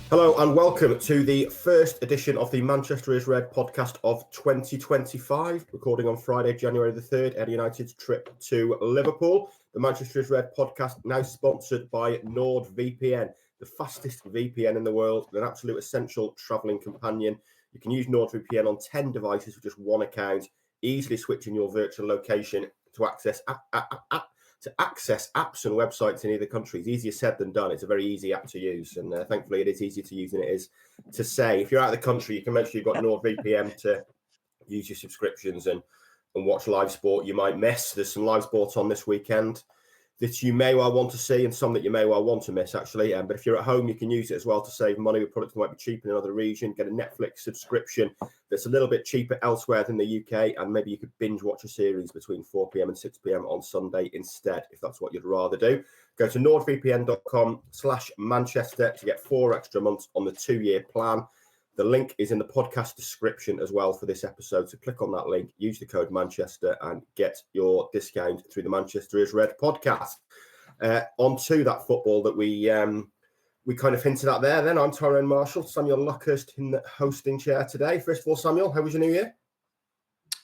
Hello and welcome to the first edition of the Manchester is Red podcast of 2025, recording on Friday, January the 3rd, at United's trip to Liverpool. The Manchester is Red podcast now sponsored by NordVPN, the fastest VPN in the world, an absolute essential travelling companion. You can use NordVPN on 10 devices with just one account, easily switching your virtual location to access apps and websites in either country. It's easier said than done. It's a very easy app to use, and thankfully it is easier to use than it is to say. If you're out of the country, you can make sure you've got NordVPN to use your subscriptions and watch live sport you might miss. There's some live sport on this weekend that you may well want to see, and some that you may well want to miss, actually. But if you're at home, you can use it as well to save money with products that might be cheaper in another region. Get a Netflix subscription that's a little bit cheaper elsewhere than the UK, and maybe you could binge watch a series between 4 p.m. and 6 p.m. on Sunday instead, if that's what you'd rather do. Go to nordvpn.com/Manchester to get 4 extra months on the 2-year plan. The link is in the podcast description as well for this episode. So click on that link, use the code Manchester and get your discount through the Manchester is Red podcast. On to that football that we kind of hinted at there. Then I'm Tyrone Marshall, Samuel Luckhurst in the hosting chair today. First of all, Samuel, how was your New Year?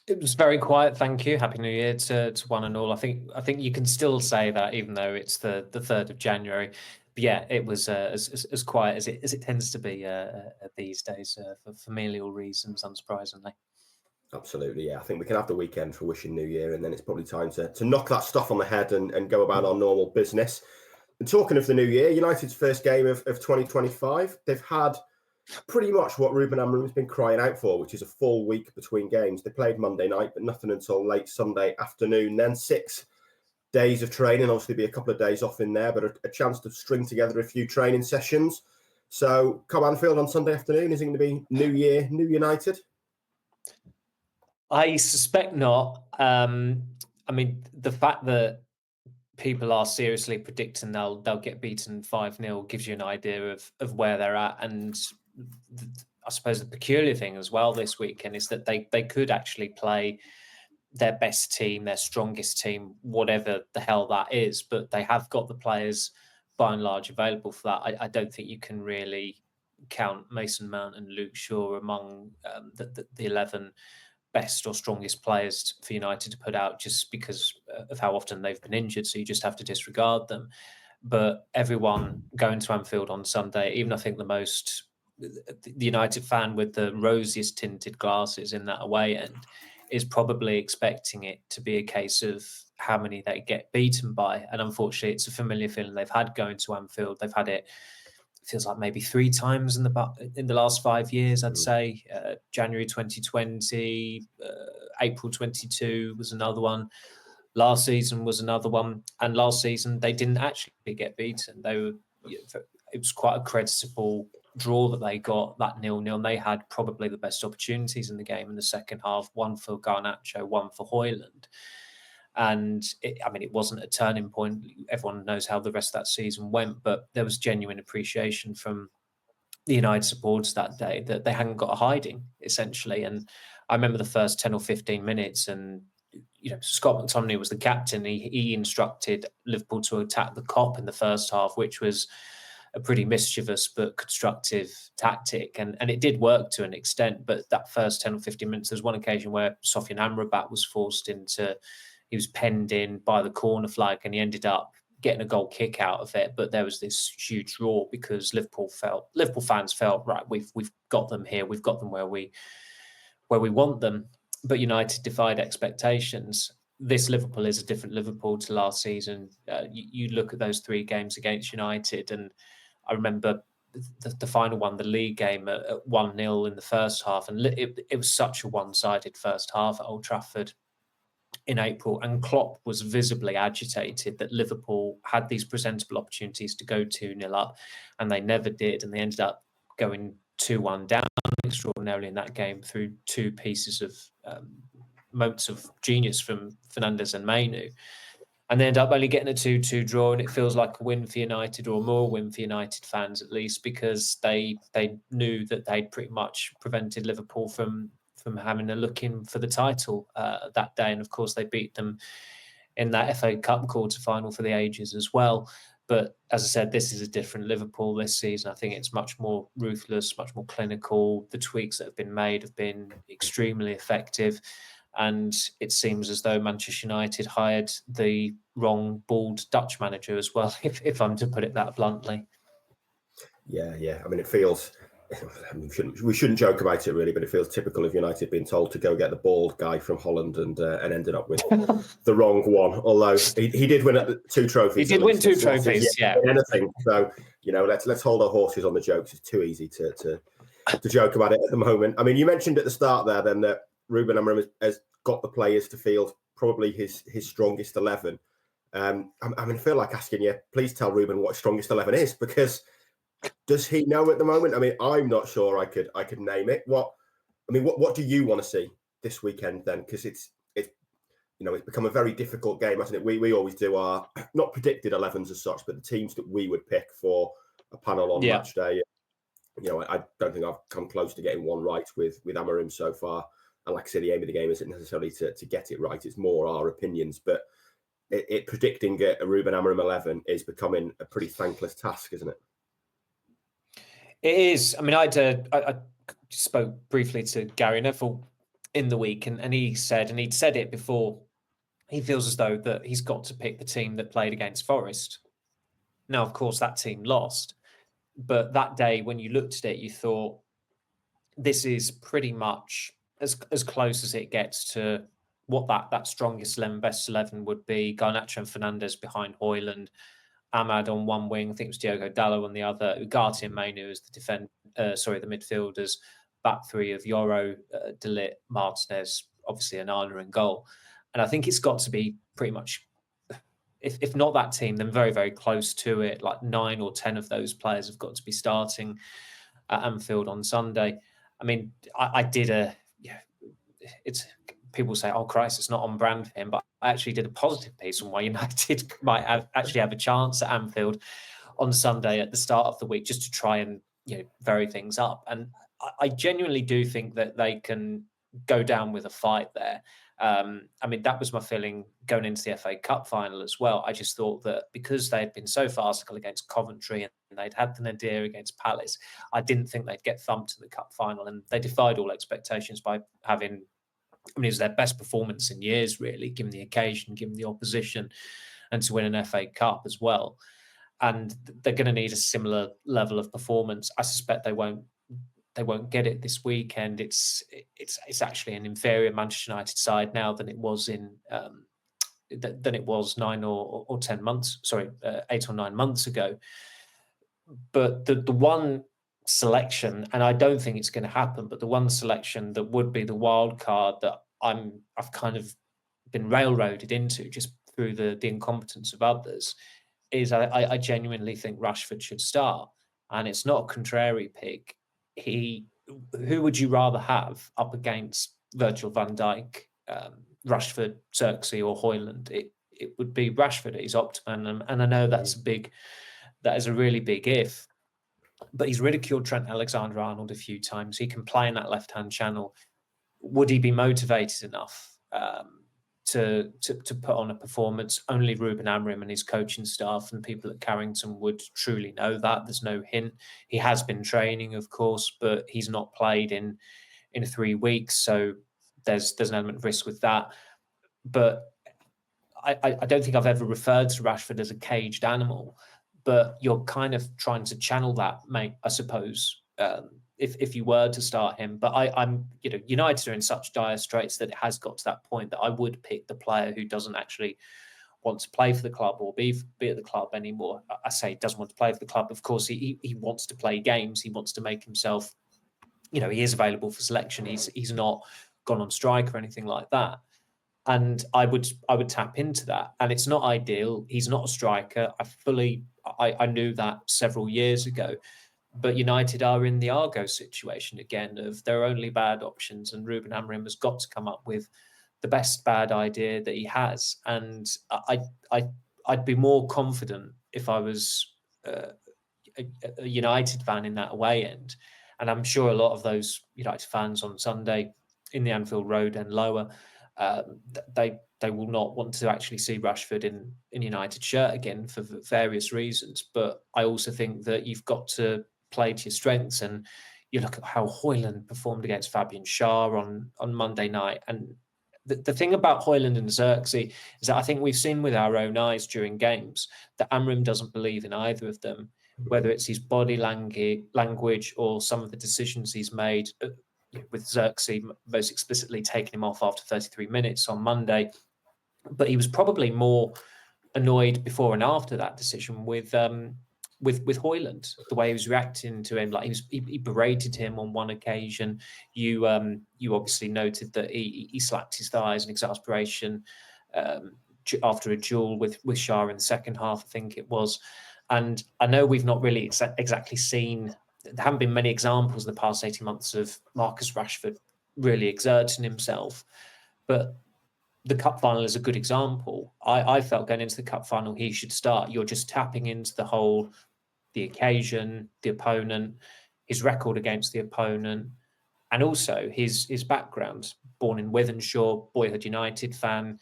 It was very quiet, thank you. Happy New Year to one and all. I think you can still say that, even though it's the 3rd of January. But yeah, it was as quiet as it tends to be these days for familial reasons, unsurprisingly. Absolutely, yeah. I think we can have the weekend for wishing New Year, and then it's probably time to knock that stuff on the head and go about our normal business. And talking of the new year, United's first game of 2025, they've had pretty much what Ruben Amorim's been crying out for, which is a full week between games. They played Monday night, but nothing until late Sunday afternoon. Then 6 days of training, obviously be a couple of days off in there, but a chance to string together a few training sessions. So come Anfield on Sunday afternoon. Is it going to be New Year, New United? I suspect not. I mean, the fact that people are seriously predicting they'll get beaten 5-0 gives you an idea of where they're at. And I suppose the peculiar thing as well this weekend is that they could actually play their best team, their strongest team, whatever the hell that is. But they have got the players by and large available for that. I don't think you can really count Mason Mount and Luke Shaw among the 11 best or strongest players for United to put out, just because of how often they've been injured. So you just have to disregard them. But everyone going to Anfield on Sunday, even I think the United fan with the rosiest tinted glasses in that away end, is probably expecting it to be a case of how many they get beaten by. And unfortunately, it's a familiar feeling they've had going to Anfield. They've had it feels like maybe 3 times in the last 5 years, I'd say. January 2020, April 22 was another one. Last season was another one. And last season, they didn't actually get beaten. It was quite a creditable draw that they got, that 0-0. And they had probably the best opportunities in the game in the second half, one for Garnacho, one for Højlund. And it wasn't a turning point. Everyone knows how the rest of that season went, but there was genuine appreciation from the United supporters that day that they hadn't got a hiding, essentially. And I remember the first 10 or 15 minutes, and Scott McTominay was the captain. He instructed Liverpool to attack the Kop in the first half, which was a pretty mischievous but constructive tactic. And it did work to an extent, but that first 10 or 15 minutes, there was one occasion where Sofian Amrabat was forced into... He was penned in by the corner flag, and he ended up getting a goal kick out of it. But there was this huge roar because Liverpool fans felt, right, we've got them here, we've got them where we want them. But United defied expectations. This Liverpool is a different Liverpool to last season. You look at those 3 games against United, and I remember the final one, the league game, at 1-0 in the first half, and it was such a one-sided first half at Old Trafford in April, and Klopp was visibly agitated that Liverpool had these presentable opportunities to go 2-0 up, and they never did, and they ended up going 2-1 down extraordinarily in that game through 2 pieces of moments of genius from Fernandes and Mainu. And they end up only getting a 2-2 draw, and it feels like a win for United, or more win for United fans at least, because they knew that they'd pretty much prevented Liverpool from having a look in for the title that day. And of course, they beat them in that FA Cup quarter-final for the ages as well. But as I said, this is a different Liverpool this season. I think it's much more ruthless, much more clinical. The tweaks that have been made have been extremely effective. And it seems as though Manchester United hired the wrong bald Dutch manager as well, if I'm to put it that bluntly. Yeah. I mean, it feels... we shouldn't joke about it really, but it feels typical of United being told to go get the bald guy from Holland and ended up with the wrong one. Although he did win 2 trophies. He did win 2 trophies, yeah. Anything. So let's hold our horses on the jokes. It's too easy to joke about it at the moment. I mean, you mentioned at the start there then that Ruben Amorim has got the players to field probably his strongest 11. I feel like asking you, please tell Ruben what his strongest 11 is, because does he know at the moment? I mean, I'm not sure I could name it. What do you want to see this weekend then? Because it's become a very difficult game, hasn't it? We always do our not predicted 11s as such, but the teams that we would pick for a panel on match day. I don't think I've come close to getting one right with Amorim so far. And like I said, the aim of the game isn't necessarily to get it right. It's more our opinions. But predicting a Ruben Amorim 11 is becoming a pretty thankless task, isn't it? It is. I mean, I spoke briefly to Gary Neville in the week, and he'd said it before, he feels as though that he's got to pick the team that played against Forest. Now, of course, that team lost. But that day, when you looked at it, you thought, this is pretty much as close as it gets to what that strongest 11, best 11 would be. Garnacho and Fernandes behind Højlund, Ahmad on one wing, I think it was Diogo Dalot on the other, Ugarte and Mainu as the midfielders, back three of Yoro, De Ligt, Martinez, obviously Onana in goal. And I think it's got to be pretty much, if not that team, then very, very close to it. Like 9 or 10 of those players have got to be starting at Anfield on Sunday. I mean, it's people say, oh Christ, it's not on brand for him, but I actually did a positive piece on why United might actually have a chance at Anfield on Sunday at the start of the week, just to try and vary things up. And I genuinely do think that they can go down with a fight there. I mean, that was my feeling going into the FA Cup final as well. I just thought that because they had been so farcical against Coventry and they'd had the nadir against Palace, I didn't think they'd get thumped in the cup final. And they defied all expectations by having, it was their best performance in years, really, given the occasion, given the opposition, and to win an FA Cup as well. And they're going to need a similar level of performance. I suspect they won't get it this weekend. It's actually an inferior Manchester United side now than it was than it was 9 or 10 months. Sorry, 8 or 9 months ago. But the one selection, and I don't think it's going to happen, but the one selection that would be the wild card that I've kind of been railroaded into just through the incompetence of others is I genuinely think Rashford should start. And it's not a contrary pick. Who would you rather have up against Virgil van Dijk, Rashford, Xerxes, or Højlund? It would be Rashford. He's Optimum, and I know that is a really big if. But he's ridiculed Trent Alexander-Arnold a few times. He can play in that left-hand channel. Would he be motivated enough to put on a performance? Only Ruben Amorim and his coaching staff and people at Carrington would truly know that. There's no hint. He has been training, of course, but he's not played in 3 weeks, so there's an element of risk with that. But I don't think I've ever referred to Rashford as a caged animal, but you're kind of trying to channel that, mate, I suppose, if you were to start him. But I'm United are in such dire straits that it has got to that point that I would pick the player who doesn't actually want to play for the club or be at the club anymore. I say he doesn't want to play for the club. Of course, he wants to play games. He wants to make himself, he is available for selection. He's not gone on strike or anything like that. And I would tap into that. And it's not ideal. He's not a striker. I knew that several years ago. But United are in the Argo situation again of their only bad options, and Ruben Amorim has got to come up with the best bad idea that he has. And I'd be more confident if I was a United fan in that away end. And I'm sure a lot of those United fans on Sunday in the Anfield Road and lower they will not want to actually see Rashford in United shirt again for various reasons. But I also think that you've got to play to your strengths, and you look at how Højlund performed against Fabian Schär on Monday night. And the thing about Højlund and Xerxes is that I think we've seen with our own eyes during games that Amrim doesn't believe in either of them, whether it's his body language or some of the decisions he's made, with Xerxes most explicitly taking him off after 33 minutes on Monday. But he was probably more annoyed before and after that decision with Højlund, the way he was reacting to him. Like he berated him on one occasion. You obviously noted that he slapped his thighs in exasperation after a duel with Schär in the second half, I think it was. And I know we've not really exactly seen, there haven't been many examples in the past 18 months of Marcus Rashford really exerting himself, but the cup final is a good example. I felt going into the cup final he should start. You're just tapping into the occasion, the opponent, his record against the opponent, and also his background. Born in Wythenshawe, boyhood United fan.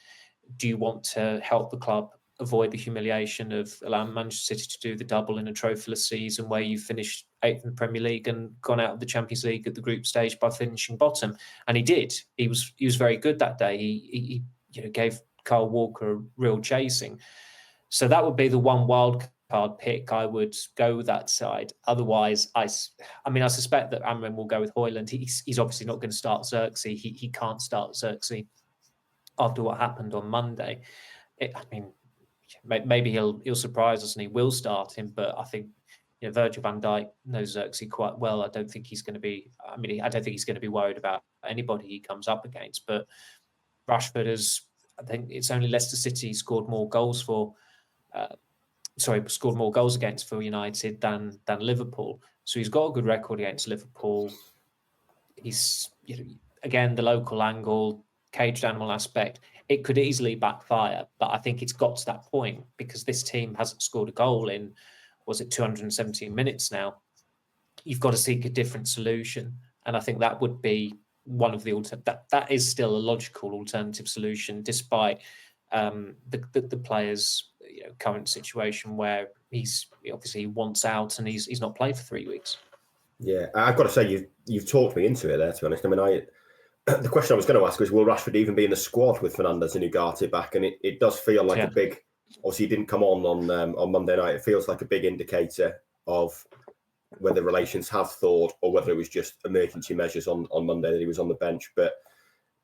Do you want to help the club avoid the humiliation of allowing Manchester City to do the double in a trophyless season where you finished 8th in the Premier League and gone out of the Champions League at the group stage by finishing bottom? And he did. He was very good that day. He gave Kyle Walker a real chasing. So that would be the one wild card pick. I would go with that side. Otherwise, I suspect that Amrin will go with Højlund. He's obviously not going to start Xerxes. He can't start Xerxes after what happened on Monday. Maybe he'll surprise us and he will start him, but I think Virgil van Dijk knows Xerxes quite well. I don't think he's going to be. I don't think he's going to be worried about anybody he comes up against. But Rashford I think it's only Leicester City scored more goals against for United than Liverpool. So he's got a good record against Liverpool. He's again the local angle, caged animal aspect. It could easily backfire, but I think it's got to that point because this team hasn't scored a goal in, 217 minutes now. You've got to seek a different solution, and I think that would be one of the that is still a logical alternative solution, despite the player's current situation where he's obviously wants out and he's not played for 3 weeks. Yeah, I've got to say you've talked me into it there. To be honest, the question I was going to ask was, will Rashford even be in the squad with Fernandes and Ugarte back? And it does feel like a big. Obviously, he didn't come on Monday night. It feels like a big indicator of whether relations have thawed or whether it was just emergency measures on Monday that he was on the bench. But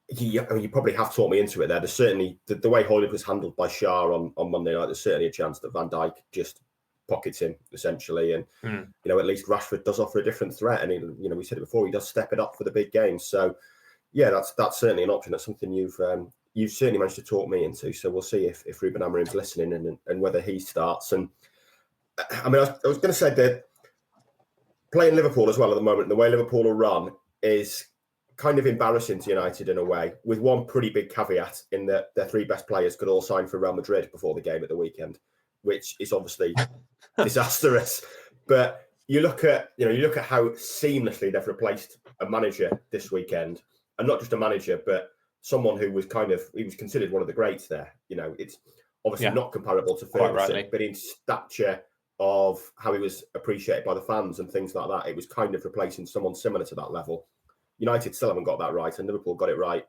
you probably have talked me into it there. There's certainly the way Højlund was handled by Schär on Monday night. There's certainly a chance that Van Dijk just pockets him essentially, and at least Rashford does offer a different threat. And we said it before, he does step it up for the big games. So yeah, that's certainly an option. That's something you've certainly managed to talk me into. So we'll see if Ruben Amorim's listening and whether he starts. And I was going to say that playing Liverpool as well at the moment, the way Liverpool are run is kind of embarrassing to United in a way, with one pretty big caveat in that their 3 best players could all sign for Real Madrid before the game at the weekend, which is obviously disastrous. But you look at how seamlessly they've replaced a manager this weekend, and not just a manager, but someone who was he was considered one of the greats there. It's obviously not comparable to Ferguson, but in stature of how he was appreciated by the fans and things like that, it was kind of replacing someone similar to that level. United still haven't got that right, and Liverpool got it right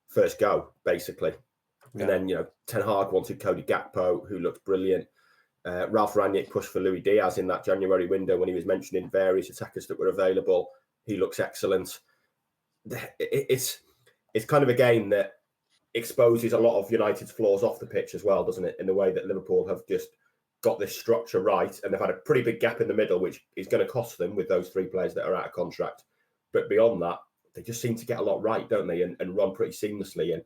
first go, basically. Yeah. And then, Ten Hag wanted Cody Gakpo, who looked brilliant. Ralph Rangnick pushed for Luis Diaz in that January window when he was mentioning various attackers that were available. He looks excellent. It's kind of a game that exposes a lot of United's flaws off the pitch as well, doesn't it? In the way that Liverpool have just got this structure right, and they've had a pretty big gap in the middle, which is going to cost them with those 3 players that are out of contract. But beyond that, they just seem to get a lot right, don't they? And run pretty seamlessly. And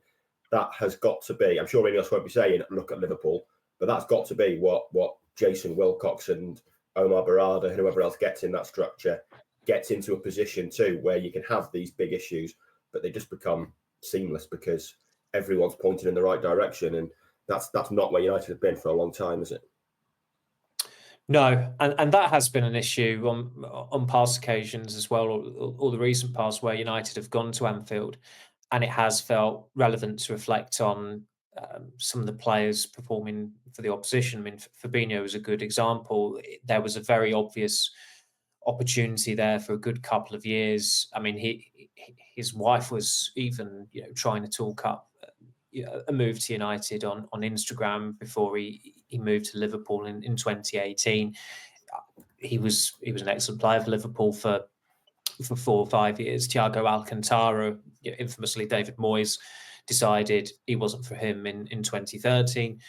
that has got to be, I'm sure anyone else won't be saying, look at Liverpool, but that's got to be what Jason Wilcox and Omar Barada and whoever else gets in that structure, gets into a position too, where you can have these big issues, but they just become seamless because everyone's pointing in the right direction. And that's not where United have been for a long time, is it? No, and that has been an issue on past occasions as well, or the recent past, where United have gone to Anfield and it has felt relevant to reflect on some of the players performing for the opposition. I mean, Fabinho is a good example. There was a very obvious opportunity there for a good couple of years. I mean, his wife was even, trying to talk up a move to United on Instagram before he moved to Liverpool in 2018. He was an excellent player for Liverpool for 4 or 5 years. Thiago Alcantara, infamously David Moyes, decided he wasn't for him in 2013.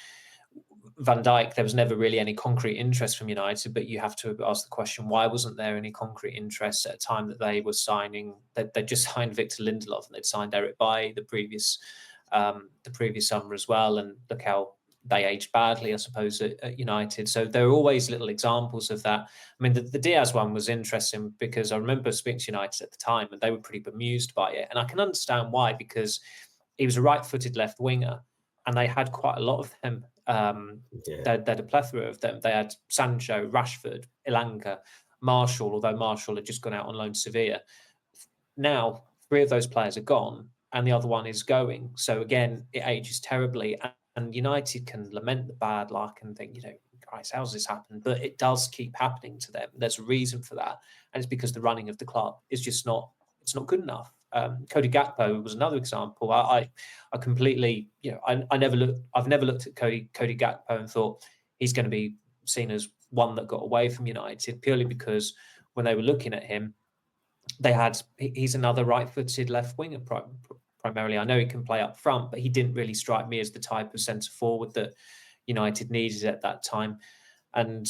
Van Dijk, there was never really any concrete interest from United, but you have to ask the question, why wasn't there any concrete interest at a time that they were signing? They just signed Victor Lindelof, and they'd signed Eric Bailly the previous summer as well, and look how they aged badly, I suppose, at United. So there are always little examples of that. I mean, the Diaz one was interesting because I remember speaking to United at the time, and they were pretty bemused by it, and I can understand why, because he was a right-footed left winger, and they had quite a lot of them. They had a plethora of them. They had Sancho, Rashford, Elanga, Marshall, although Marshall had just gone out on loan to Sevilla. Now, 3 of those players are gone, and the other one is going. So again, it ages terribly. And United can lament the bad luck and think, Christ, how's this happened? But it does keep happening to them. There's a reason for that. And it's because the running of the club is just not good enough. Cody Gakpo was another example. I completely, I've never looked at Cody Gakpo and thought he's going to be seen as one that got away from United, purely because when they were looking at him, he's another right-footed left winger primarily. I know he can play up front, but he didn't really strike me as the type of centre forward that United needed at that time. And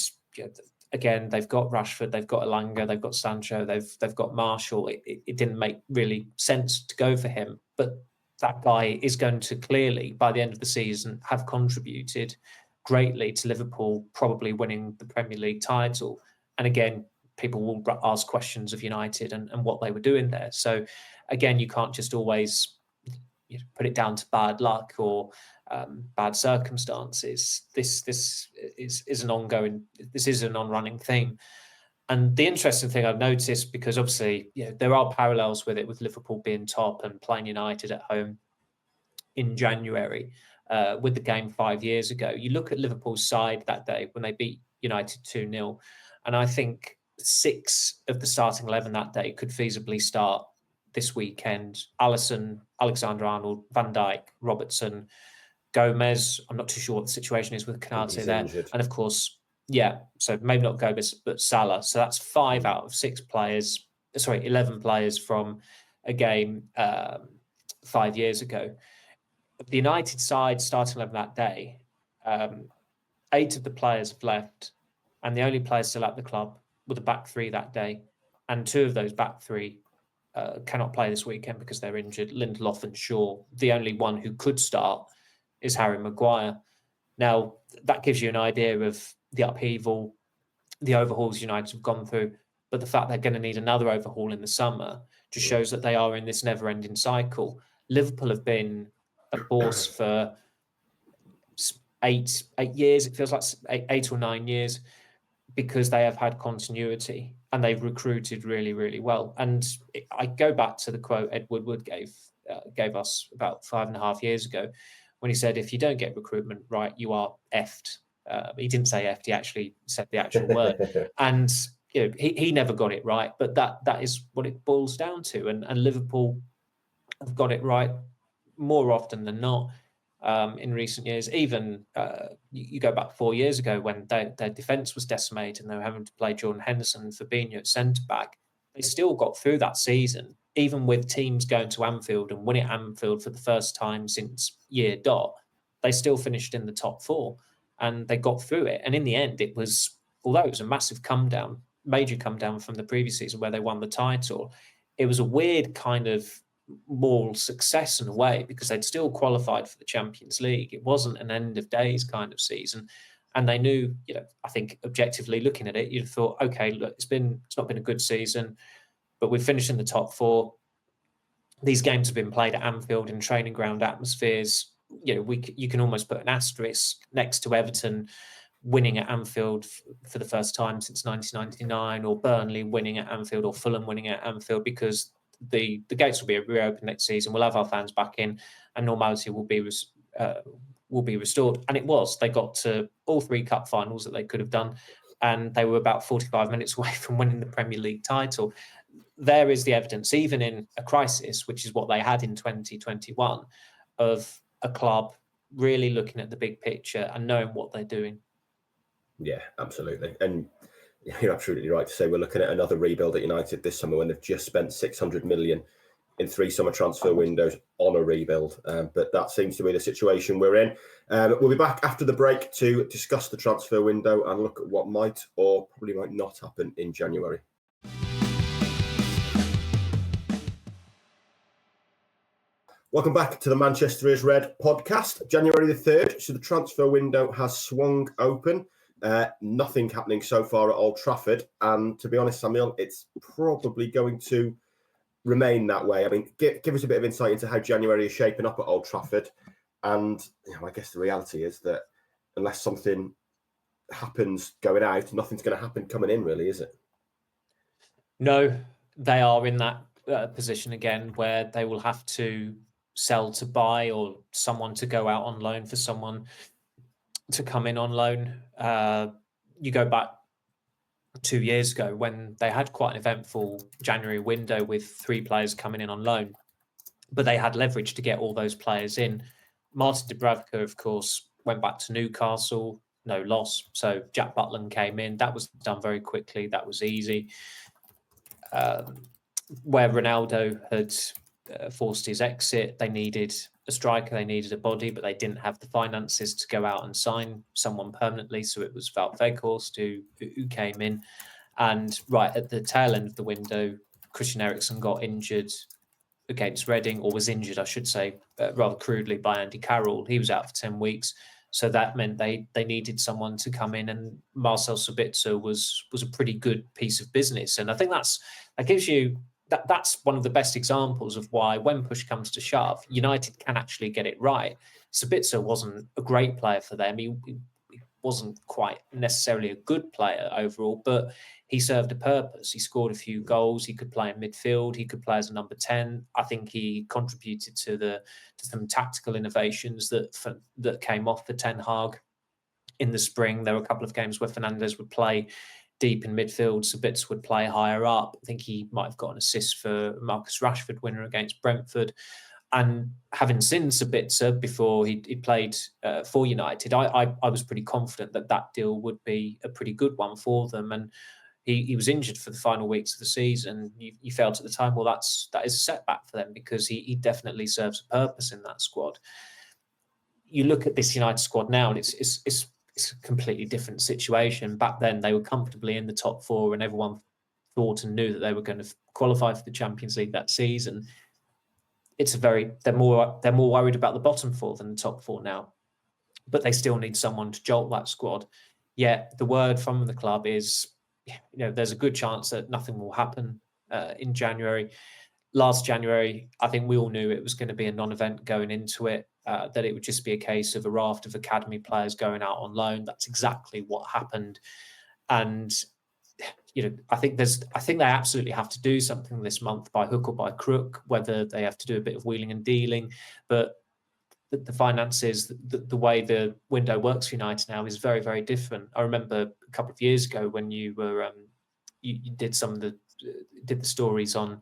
again, they've got Rashford, they've got Elanga, they've got Sancho, they've got Marshall. It didn't make really sense to go for him, but that guy is going to clearly, by the end of the season, have contributed greatly to Liverpool probably winning the Premier League title. And again, people will ask questions of United and what they were doing there. So again, you can't just always put it down to bad luck or bad circumstances. This is an ongoing, this is an on-running theme. And the interesting thing I've noticed, because obviously there are parallels with it, with Liverpool being top and playing United at home in January with the game 5 years ago. You look at Liverpool's side that day when they beat United 2-0, and I think 6 of the starting 11 that day could feasibly start this weekend. Alisson, Alexander-Arnold, Van Dijk, Robertson, Gomez. I'm not too sure what the situation is with Konate there. Injured. And of course, so maybe not Gomez, but Salah. So that's 5 out of 6 players, 11 players from a game 5 years ago. The United side starting 11 that day, 8 of the players have left, and the only players still at the club were the back 3 that day. And 2 of those back 3 cannot play this weekend because they're injured, Lindelof and Shaw. The only one who could start is Harry Maguire. Now, that gives you an idea of the upheaval, the overhauls United have gone through, but the fact they're going to need another overhaul in the summer just shows that they are in this never-ending cycle. Liverpool have been a force for 8 years, it feels like 8 or 9 years, because they have had continuity and they've recruited really, really well. And I go back to the quote Ed Woodward gave us about 5.5 years ago, when he said, if you don't get recruitment right, you are effed. He didn't say effed, he actually said the actual word. And he never got it right, but that is what it boils down to. And Liverpool have got it right more often than not in recent years. Even you go back 4 years ago when their defence was decimated and they were having to play Jordan Henderson and Fabinho at centre-back. They still got through that season, even with teams going to Anfield and winning at Anfield for the first time since year dot. They still finished in the top 4 and they got through it. And in the end, it was, although it was a massive major come down from the previous season where they won the title, it was a weird kind of moral success in a way, because they'd still qualified for the Champions League. It wasn't an end of days kind of season. And they knew, I think objectively looking at it, you'd have thought, okay, look, it's not been a good season, but we've finished in the top 4. These games have been played at Anfield in training ground atmospheres. You can almost put an asterisk next to Everton winning at Anfield for the first time since 1999, or Burnley winning at Anfield, or Fulham winning at Anfield, because the gates will be reopened next season. We'll have our fans back in, and normality will be restored. And it was. They got to all 3 cup finals that they could have done, and they were about 45 minutes away from winning the Premier League title. There is the evidence, even in a crisis, which is what they had in 2021, of a club really looking at the big picture and knowing what they're doing. Yeah, absolutely. And you're absolutely right to say we're looking at another rebuild at United this summer when they've just spent 600 million in 3 summer transfer windows on a rebuild. But that seems to be the situation we're in. We'll be back after the break to discuss the transfer window and look at what might or probably might not happen in January. Welcome back to the Manchester is Red podcast. January the 3rd, so the transfer window has swung open. Nothing happening so far at Old Trafford. And to be honest, Samuel, it's probably going to remain that way. I mean, give us a bit of insight into how January is shaping up at Old Trafford. And I guess the reality is that unless something happens going out, nothing's going to happen coming in, really, is it? No, they are in that position again where they will have to sell to buy, or someone to go out on loan for someone to come in on loan. You go back 2 years ago when they had quite an eventful January window with 3 players coming in on loan, but they had leverage to get all those players in. Martin Dubravka, of course, went back to Newcastle, no loss. So Jack Butland came in. That was done very quickly. That was easy. Where Ronaldo had forced his exit, they needed a striker, they needed a body, but they didn't have the finances to go out and sign someone permanently. So it was Wout Weghorst who came in. And right at the tail end of the window, Christian Eriksen got injured against Reading, or was injured, I should say, rather crudely, by Andy Carroll. He was out for 10 weeks. So that meant they needed someone to come in, and Marcel Sabitzer was a pretty good piece of business. And I think that gives you that's one of the best examples of why, when push comes to shove, United can actually get it right. Sabitzer wasn't a great player for them. He wasn't quite necessarily a good player overall, but he served a purpose. He scored a few goals. He could play in midfield. He could play as a number 10. I think he contributed to some tactical innovations that came off for Ten Hag in the spring. There were a couple of games where Fernandes would play deep in midfield, Sabitzer would play higher up. I think he might have got an assist for Marcus Rashford winner against Brentford. And having seen Sabitzer before he played for United, I was pretty confident that deal would be a pretty good one for them. And he was injured for the final weeks of the season. You felt at the time, well, that is a setback for them, because he definitely serves a purpose in that squad. You look at this United squad now, and it's a completely different situation. Back then, they were comfortably in the top 4, and everyone thought and knew that they were going to qualify for the Champions League that season. They're more worried about the bottom 4 than the top 4 now, but they still need someone to jolt that squad. Yet the word from the club is, there's a good chance that nothing will happen in January. Last January, I think we all knew it was going to be a non-event going into it, that it would just be a case of a raft of academy players going out on loan. That's exactly what happened. And, I think they absolutely have to do something this month by hook or by crook, whether they have to do a bit of wheeling and dealing. But the finances, the way the window works for United now is very, very different. I remember a couple of years ago when you were, you did did the stories on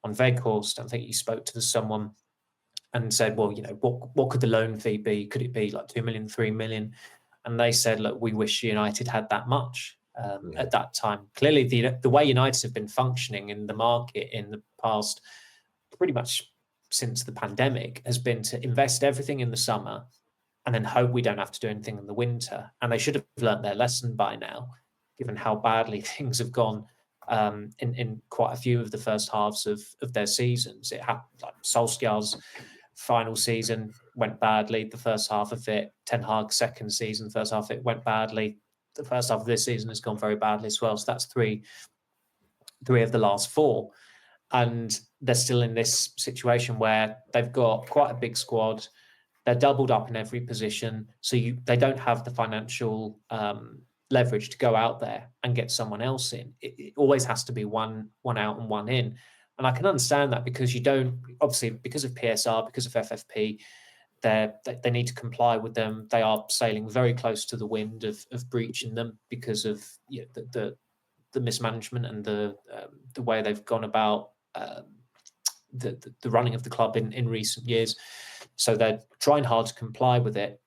Weghorst. I think you spoke to someone and said, well, what could the loan fee be? Could it be like 2 million, 3 million? And they said, look, we wish United had that much at that time. Clearly, the way United have been functioning in the market in the past, pretty much since the pandemic, has been to invest everything in the summer and then hope we don't have to do anything in the winter. And they should have learnt their lesson by now, given how badly things have gone in quite a few of the first halves of their seasons. It happened, like Solskjaer's final season went badly. The first half of it, Ten Hag's second season, first half of it went badly. The first half of this season has gone very badly as well. So that's three of the last 4. And they're still in this situation where they've got quite a big squad. They're doubled up in every position. So they don't have the financial leverage to go out there and get someone else in. It always has to be one out and one in. And I can understand that, because you don't, obviously, because of PSR, because of FFP, they need to comply with them. They are sailing very close to the wind of breaching them because of the mismanagement and the way they've gone about the running of the club in recent years. So they're trying hard to comply with it.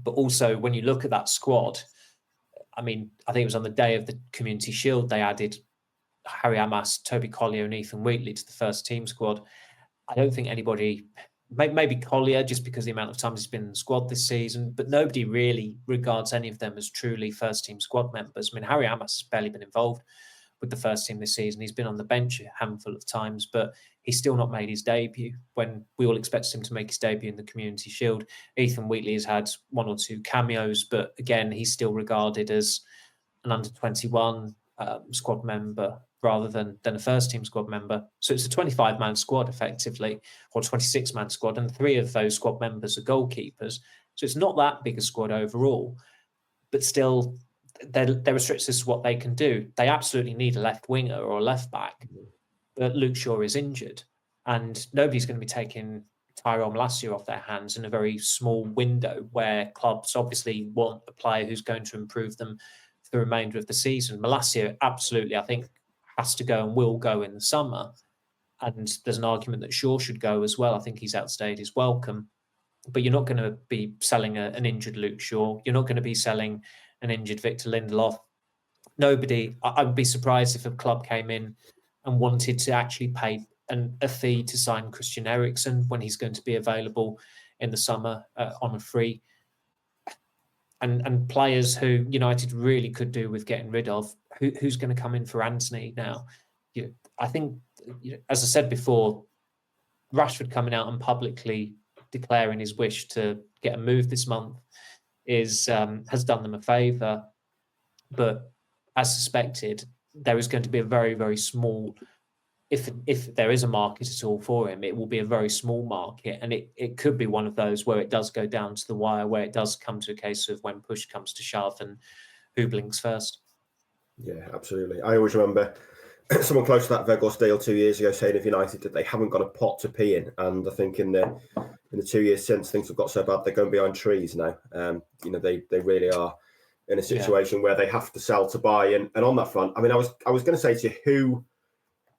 But also, when you look at that squad, I mean, I think it was on the day of the Community Shield, they added Harry Amas, Toby Collier and Ethan Wheatley to the first team squad. I don't think anybody, maybe Collier, just because of the amount of time he's been in the squad this season, but nobody really regards any of them as truly first team squad members. I mean, Harry Amas has barely been involved with the first team this season. He's been on the bench a handful of times, but he's still not made his debut when we all expected him to make his debut in the Community Shield. Ethan Wheatley has had 1 or 2 cameos, but again, he's still regarded as an under-21 squad member rather than a first-team squad member. So it's a 25-man squad, effectively, or 26-man squad, and 3 of those squad members are goalkeepers. So it's not that big a squad overall, but still, they're restricted as to what they can do. They absolutely need a left winger or a left back, but Luke Shaw is injured, and nobody's going to be taking Tyrone Marshall off their hands in a very small window where clubs obviously want a player who's going to improve them for the remainder of the season. Malacia absolutely, I think, has to go and will go in the summer. And there's an argument that Shaw should go as well. I think he's outstayed his welcome. But you're not going to be selling an injured Luke Shaw. You're not going to be selling an injured Victor Lindelof. Nobody, I would be surprised if a club came in and wanted to actually pay a fee to sign Christian Eriksen when he's going to be available in the summer on a free. And players who United really could do with getting rid of. Who's going to come in for Anthony now? I think, as I said before, Rashford coming out and publicly declaring his wish to get a move this month has done them a favour. But as suspected, there is going to be a very, very small, if there is a market at all for him, it will be a very small market. And it could be one of those where it does go down to the wire, where it does come to a case of when push comes to shove and who blinks first. Yeah, absolutely. I always remember someone close to that Vegas deal 2 years ago saying of United that they haven't got a pot to pee in. And I think in the 2 years since, things have got so bad they're going behind trees now. They really are in a situation where they have to sell to buy. And on that front, I mean, I was going to say to you,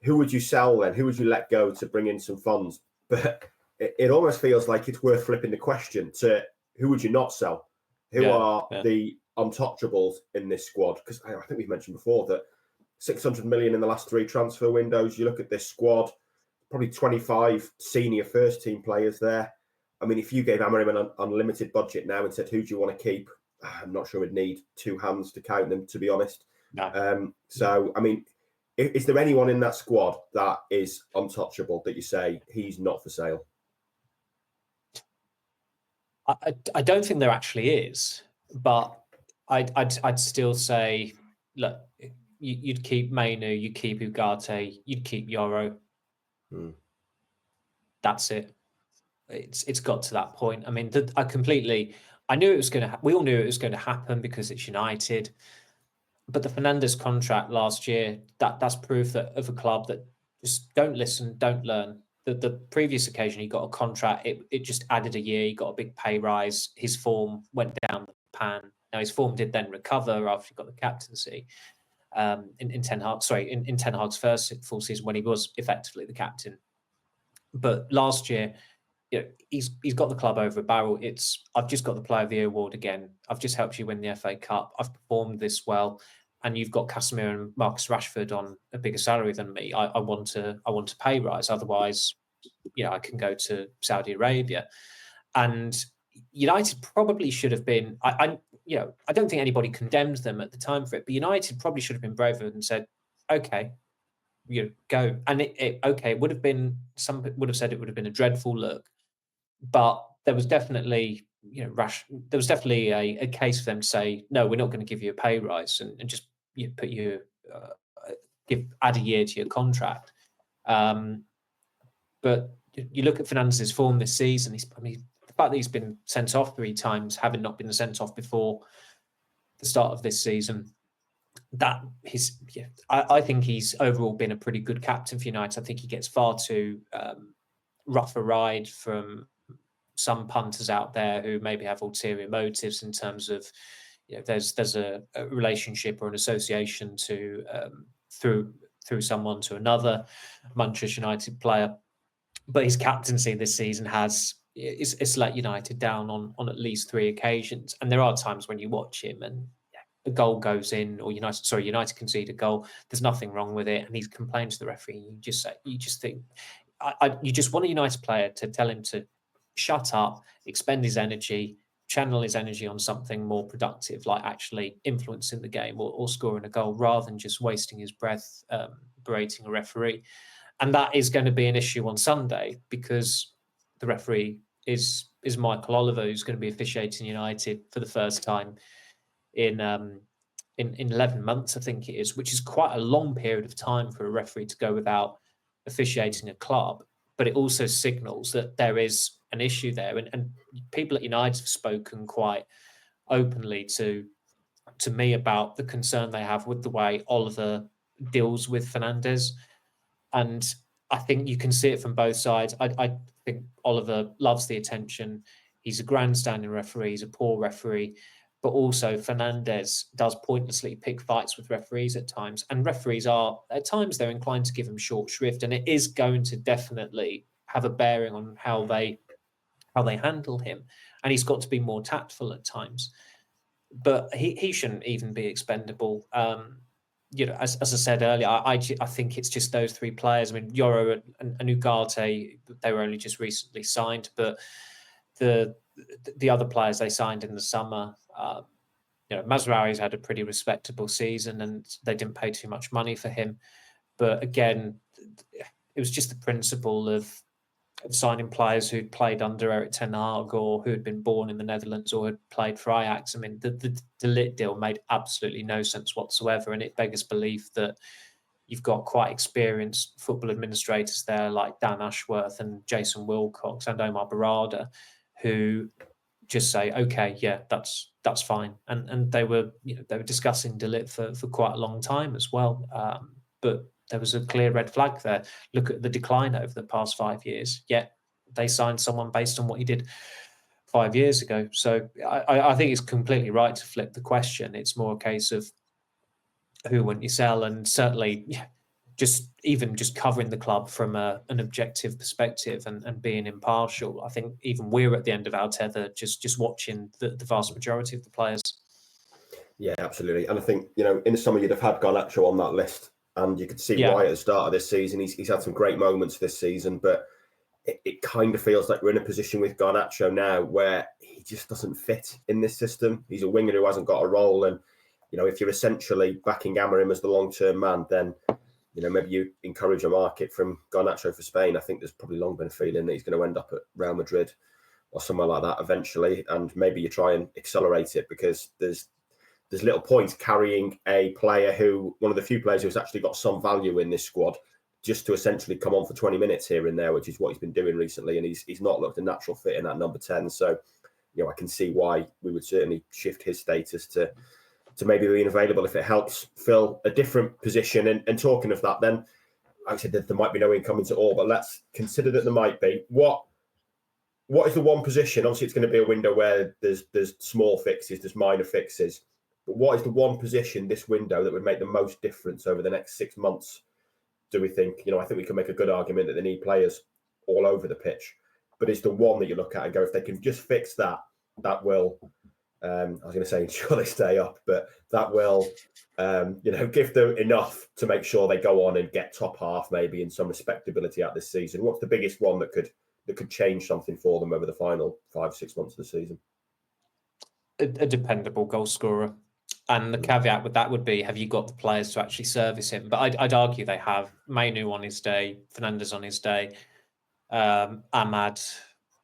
who would you sell then? Who would you let go to bring in some funds? But it almost feels like it's worth flipping the question to who would you not sell? Who are the untouchables in this squad? Because I think we've mentioned before that 600 million in the last 3 transfer windows. You look at this squad, probably 25 senior first team players there. I mean, if you gave Amorim an unlimited budget now and said, who do you want to keep? I'm not sure we'd need 2 hands to count them, to be honest. No. So, I mean, is there anyone in that squad that is untouchable that you say he's not for sale? I don't think there actually is, but I'd still say, look, you'd keep Mainu, you'd keep Ugarte, you'd keep Yoro. That's it. It's got to that point. I mean, I knew it was going to. We all knew it was going to happen because it's United. But the Fernandes contract last year, that's proof that of a club that just don't listen, don't learn. The previous occasion he got a contract, it just added a year. He got a big pay rise. His form went down the pan. Now his form did then recover after he got the captaincy in Ten Hag's first full season when he was effectively the captain. But last year, he's got the club over a barrel. I've just got the Player of the Year award again. I've just helped you win the FA Cup. I've performed this well, and you've got Casemiro and Marcus Rashford on a bigger salary than me. I want a pay rise. Otherwise, I can go to Saudi Arabia. And United probably should have been. I don't think anybody condemned them at the time for it, but United probably should have been braver and said, "Okay, go." And it would have been. Some would have said it would have been a dreadful look. But there was definitely, there was definitely a case for them to say, no, we're not going to give you a pay rise and just put you add a year to your contract. But you look at Fernandes' form this season. The fact that he's been sent off 3 times, having not been sent off before the start of this season, I think he's overall been a pretty good captain for United. I think he gets far too rough a ride from some punters out there who maybe have ulterior motives in terms of, there's a relationship or an association to through someone to another Manchester United player. But his captaincy this season it's let United down on at least 3 occasions. And there are times when you watch him and a goal goes in, or United concede a goal. There's nothing wrong with it, and he's complained to the referee. You just think, you just want a United player to tell him to shut up, expend his energy, channel his energy on something more productive, like actually influencing the game or scoring a goal, rather than just wasting his breath berating a referee. And that is going to be an issue on Sunday, because the referee is Michael Oliver, who's going to be officiating United for the first time in 11 months, I think it is, which is quite a long period of time for a referee to go without officiating a club. But it also signals that there is an issue there, and people at United have spoken quite openly to me about the concern they have with the way Oliver deals with Fernandes. And I think you can see it from both sides. I think Oliver loves the attention. He's a grandstanding referee. He's a poor referee. But also Fernandes does pointlessly pick fights with referees at times. And referees at times, they're inclined to give him short shrift. And it is going to definitely have a bearing on how they handle him. And he's got to be more tactful at times. But he shouldn't even be expendable. As I said earlier, I think it's just those 3 players. I mean, Yoro and Ugarte, they were only just recently signed, but the other players they signed in the summer, Mazraoui's had a pretty respectable season, and they didn't pay too much money for him. But again, it was just the principle of signing players who'd played under Erik ten Hag, or who had been born in the Netherlands, or had played for Ajax. I mean, the De Ligt deal made absolutely no sense whatsoever, and it beggars belief that you've got quite experienced football administrators there, like Dan Ashworth and Jason Wilcox and Omar Barada, who just say, okay, yeah, that's fine. And they were discussing De Ligt for quite a long time as well. But there was a clear red flag there. Look at the decline over the past 5 years. Yet they signed someone based on what he did 5 years ago. So I think it's completely right to flip the question. It's more a case of who wouldn't you sell, and certainly just covering the club from an objective perspective and being impartial. I think even we're at the end of our tether, just watching the vast majority of the players. Yeah, absolutely. And I think, in the summer you'd have had Garnacho on that list, and you could see why at the start of this season. He's had some great moments this season, but it kind of feels like we're in a position with Garnacho now where he just doesn't fit in this system. He's a winger who hasn't got a role, and if you're essentially backing Amorim as the long-term man, then maybe you encourage a market from Garnacho for Spain. I think there's probably long been a feeling that he's going to end up at Real Madrid or somewhere like that eventually, and maybe you try and accelerate it, because there's little point carrying a player who, one of the few players who's actually got some value in this squad, just to essentially come on for 20 minutes here and there, which is what he's been doing recently, and he's not looked a natural fit in that number 10. So, I can see why we would certainly shift his status to maybe being available if it helps fill a different position. And talking of that, then, I said that there might be no incomings at all, but let's consider that there might be. What is the one position? Obviously, it's going to be a window where there's small fixes, there's minor fixes. But what is the one position this window that would make the most difference over the next 6 months, do we think? I think we can make a good argument that they need players all over the pitch. But it's the one that you look at and go, if they can just fix that, that will, I was going to say ensure they stay up, but that will, give them enough to make sure they go on and get top half, maybe, in some respectability out this season. What's the biggest one that could change something for them over the final 5-6 months of the season? A dependable goal scorer. And the caveat with that would be, have you got the players to actually service him? But I'd argue they have. Mainu on his day, Fernandes on his day, Ahmad,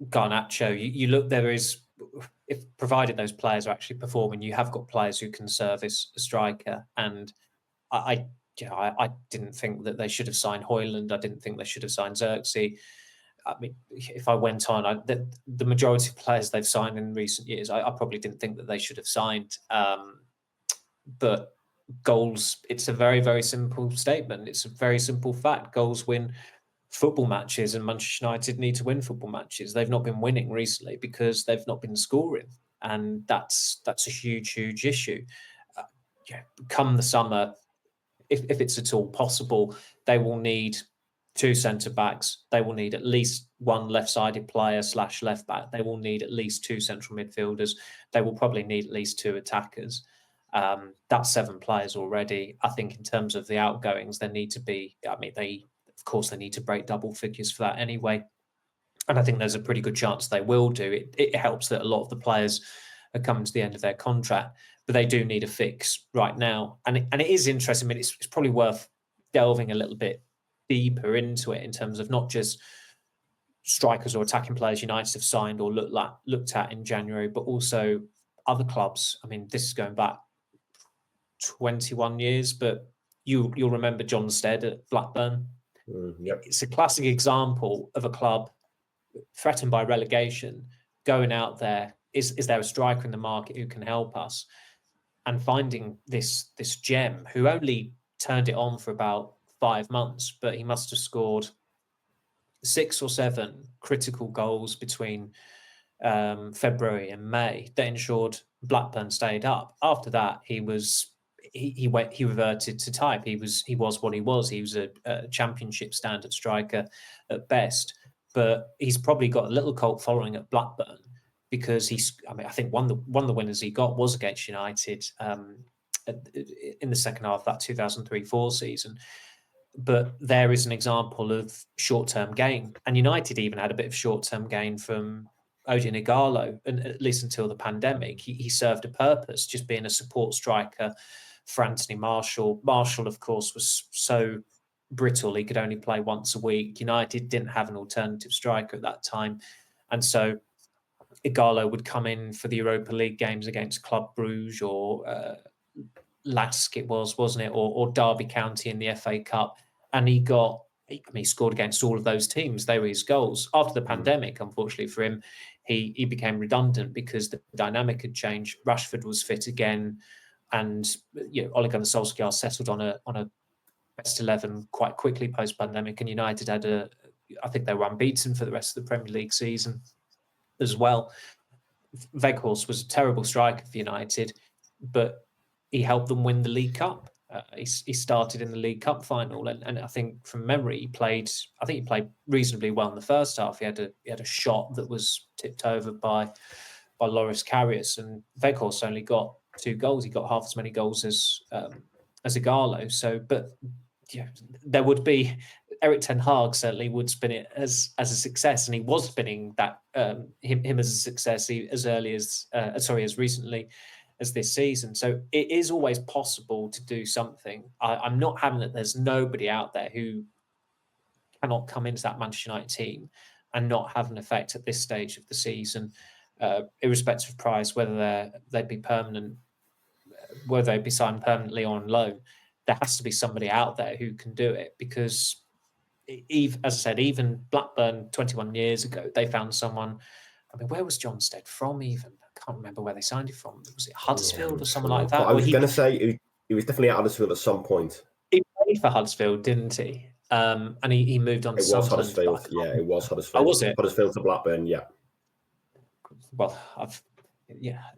Garnacho. You look, there is, if provided those players are actually performing, you have got players who can service a striker. And I didn't think that they should have signed Højlund. I didn't think they should have signed Xerxes. I mean, if I went on, the majority of players they've signed in recent years, I probably didn't think that they should have signed. But goals, it's a very, very simple statement. It's a very simple fact. Goals win football matches, and Manchester United need to win football matches. They've not been winning recently because they've not been scoring, and that's a huge, huge issue. Come the summer, if it's at all possible, they will need 2 centre-backs. They will need at least 1 left-sided player / left-back. They will need at least 2 central midfielders. They will probably need at least 2 attackers. That's 7 players already. I think in terms of the outgoings, there need to be, they need to break double figures for that anyway. And I think there's a pretty good chance they will do. It helps that a lot of the players are coming to the end of their contract, but they do need a fix right now. And it is interesting. I mean, it's probably worth delving a little bit deeper into it in terms of not just strikers or attacking players United have signed or looked at in January, but also other clubs. I mean, this is going back 21 years, but you'll remember John Stead at Blackburn. Yep. It's a classic example of a club threatened by relegation going out there. Is there a striker in the market who can help us? And finding this gem who only turned it on for about 5 months, but he must have scored 6 or 7 critical goals between February and May that ensured Blackburn stayed up. After that, he reverted to type. He was what he was. He was a championship standard striker at best, but he's probably got a little cult following at Blackburn because I think one of the winners he got was against United in the second half of that 2003-04 season. But there is an example of short-term gain, and United even had a bit of short-term gain from Odion Ighalo, and at least until the pandemic, he served a purpose, just being a support striker for Anthony Marshall. Marshall, of course, was so brittle he could only play once a week. United didn't have an alternative striker at that time, and so Ighalo would come in for the Europa League games against Club Brugge or Lask, wasn't it, or Derby County in the FA Cup, and he scored against all of those teams. They were his goals. After the pandemic, unfortunately for him, he became redundant because the dynamic had changed. Rashford was fit again, and Ole Gunnar Solskjaer settled on a best 11 quite quickly post pandemic, and United had I think they were unbeaten for the rest of the Premier League season as well. Weghorst was a terrible striker for United, but he helped them win the League Cup. He started in the League Cup final, and I think from memory he played reasonably well in the first half. He had a shot that was tipped over by Loris Karius, and Weghorst only got 2 goals. He got half as many goals as Ighalo. So, but there would be Erik ten Hag certainly would spin it as a success, and he was spinning that him as a success as recently as this season. So it is always possible to do something. I'm not having that there's nobody out there who cannot come into that Manchester United team and not have an effect at this stage of the season, irrespective of price, whether they'd be permanent, whether they'd be signed permanently or on loan. There has to be somebody out there who can do it, because as I said, even Blackburn 21 years ago, they found someone. I mean, where was John Stead from even? I can't remember where they signed him from. Was it Huddersfield or someone like that? I was going to say he was definitely at Huddersfield at some point. He played for Huddersfield, didn't he? And he moved on to Sunderland. It was Huddersfield. Yeah, it was Huddersfield. Oh, was it? Huddersfield to Blackburn, yeah. Well,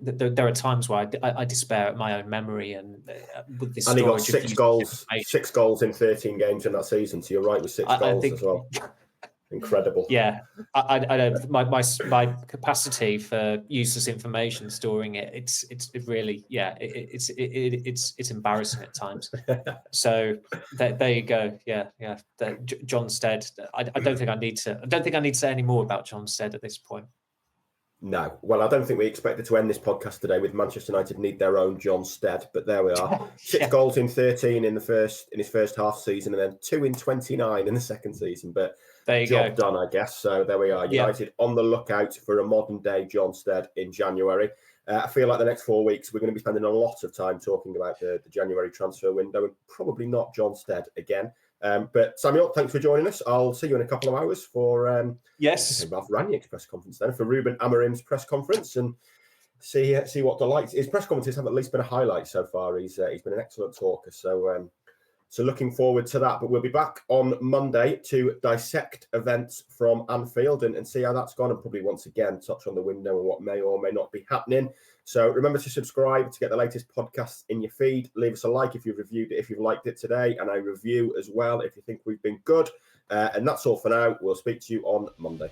there are times where I despair at my own memory, and with this. And he got 6 goals in 13 games in that season. So you're right with 6 goals as well. Incredible. Yeah, I know my capacity for useless information storing it's embarrassing at times. So there you go. Yeah. John Stead. I don't think I need to say any more about John Stead at this point. No. Well, I don't think we expected to end this podcast today with Manchester United need their own John Stead, but there we are. 6 goals in 13 in his first half season, and then 2 in 29 in the second season. But there you job done, I guess. So there we are. United on the lookout for a modern day John Stead in January. I feel like the next 4 weeks we're going to be spending a lot of time talking about the January transfer window, and probably not John Stead again. But Samuel, thanks for joining us. I'll see you in a couple of hours for yes, Ralph Rangnick's press conference then, for Ruben Amorim's press conference, and see what delights. His press conferences have at least been a highlight so far. He's been an excellent talker. So looking forward to that. But we'll be back on Monday to dissect events from Anfield and see how that's gone, and probably once again touch on the window and what may or may not be happening. So remember to subscribe to get the latest podcasts in your feed. Leave us a like if you've reviewed it, if you've liked it today, and a review as well if you think we've been good. And that's all for now. We'll speak to you on Monday.